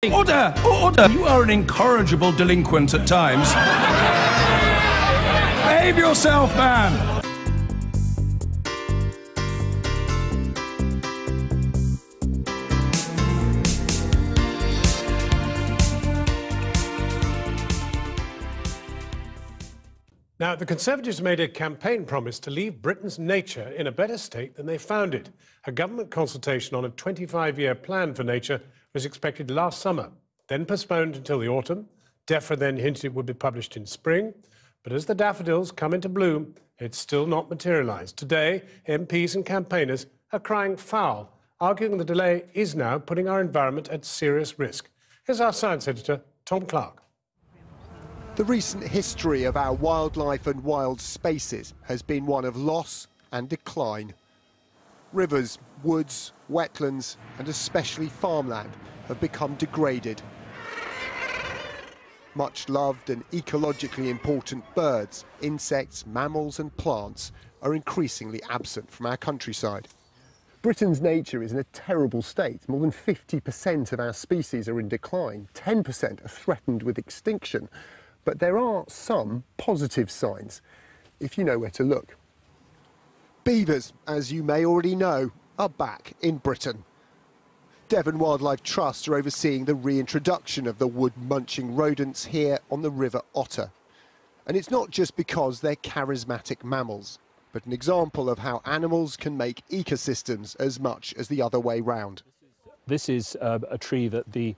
Order! Order! You are an incorrigible delinquent at times. Behave yourself, man! Now, the Conservatives made a campaign promise to leave Britain's nature in a better state than they found it. A government consultation on a 25-year plan for nature was expected last summer, then postponed until the autumn. DEFRA then hinted it would be published in spring. But as the daffodils come into bloom, it's still not materialised. Today, MPs and campaigners are crying foul, arguing the delay is now putting our environment at serious risk. Here's our science editor, Tom Clark. The recent history of our wildlife and wild spaces has been one of loss and decline. Rivers, woods, wetlands and especially farmland have become degraded. Much loved and ecologically important birds, insects, mammals and plants are increasingly absent from our countryside. Britain's nature is in a terrible state. More than 50% of our species are in decline, 10% are threatened with extinction. But there are some positive signs, if you know where to look. Beavers, as you may already know, are back in Britain. Devon Wildlife Trusts are overseeing the reintroduction of the wood-munching rodents here on the River Otter. And it's not just because they're charismatic mammals, but an example of how animals can make ecosystems as much as the other way round. This is a tree that the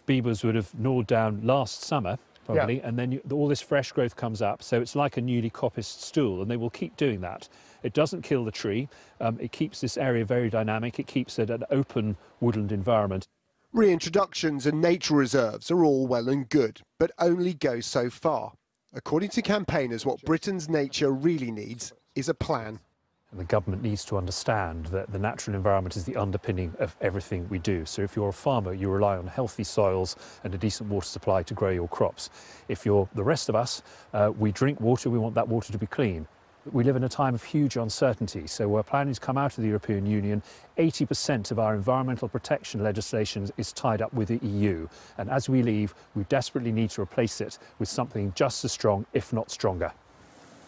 beavers would have gnawed down last summer. Probably, yeah. And then all this fresh growth coppiced up, so it's like a newly coppiced stool, and they will keep doing that. It doesn't kill the tree, it keeps this area very dynamic, it keeps it an open woodland environment. Reintroductions and nature reserves are all well and good, but only go so far. According to campaigners, what Britain's nature really needs is a plan. And the government needs to understand that the natural environment is the underpinning of everything we do. So if you're a farmer, you rely on healthy soils and a decent water supply to grow your crops. If you're the rest of us, we drink water, we want that water to be clean. We live in a time of huge uncertainty, so we're planning to come out of the European Union. 80% of our environmental protection legislation is tied up with the EU. And as we leave, we desperately need to replace it with something just as strong, if not stronger.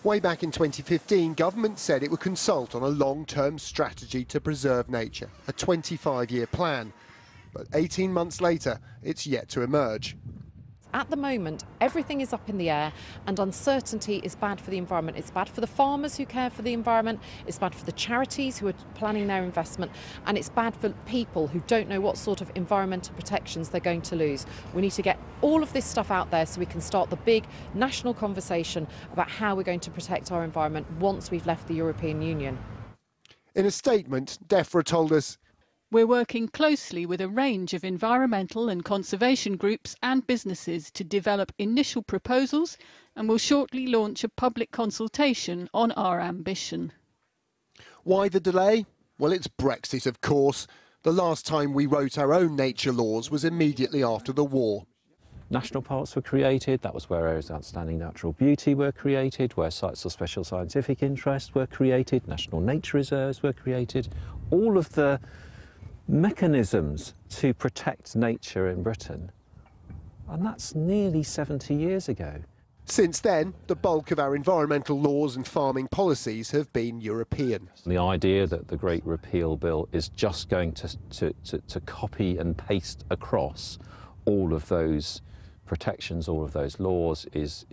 Way back in 2015, government said it would consult on a long-term strategy to preserve nature, a 25-year plan. But 18 months later, it's yet to emerge. At the moment, everything is up in the air, and uncertainty is bad for the environment. It's bad for the farmers who care for the environment, it's bad for the charities who are planning their investment, and it's bad for people who don't know what sort of environmental protections they're going to lose. We need to get all of this stuff out there so we can start the big national conversation about how we're going to protect our environment once we've left the European Union. In a statement, DEFRA told us, "We're working closely with a range of environmental and conservation groups and businesses to develop initial proposals and will shortly launch a public consultation on our ambition." Why the delay? Well, it's Brexit, of course. The last time we wrote our own nature laws was immediately after the war. National parks were created, that was where areas of outstanding natural beauty were created, where sites of special scientific interest were created, national nature reserves were created. All of the mechanisms to protect nature in Britain, and that's nearly 70 years ago. Since then, the bulk of our environmental laws and farming policies have been European. The idea that the Great Repeal Bill is just going to copy and paste across all of those protections, all of those laws is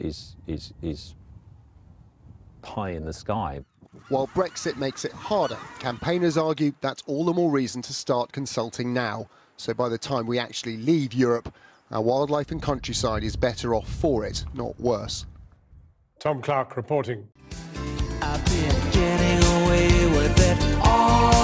pie in the sky. While Brexit makes it harder, campaigners argue that's all the more reason to start consulting now. So by the time we actually leave Europe, our wildlife and countryside is better off for it, not worse. Tom Clark reporting. I've been getting away with it all.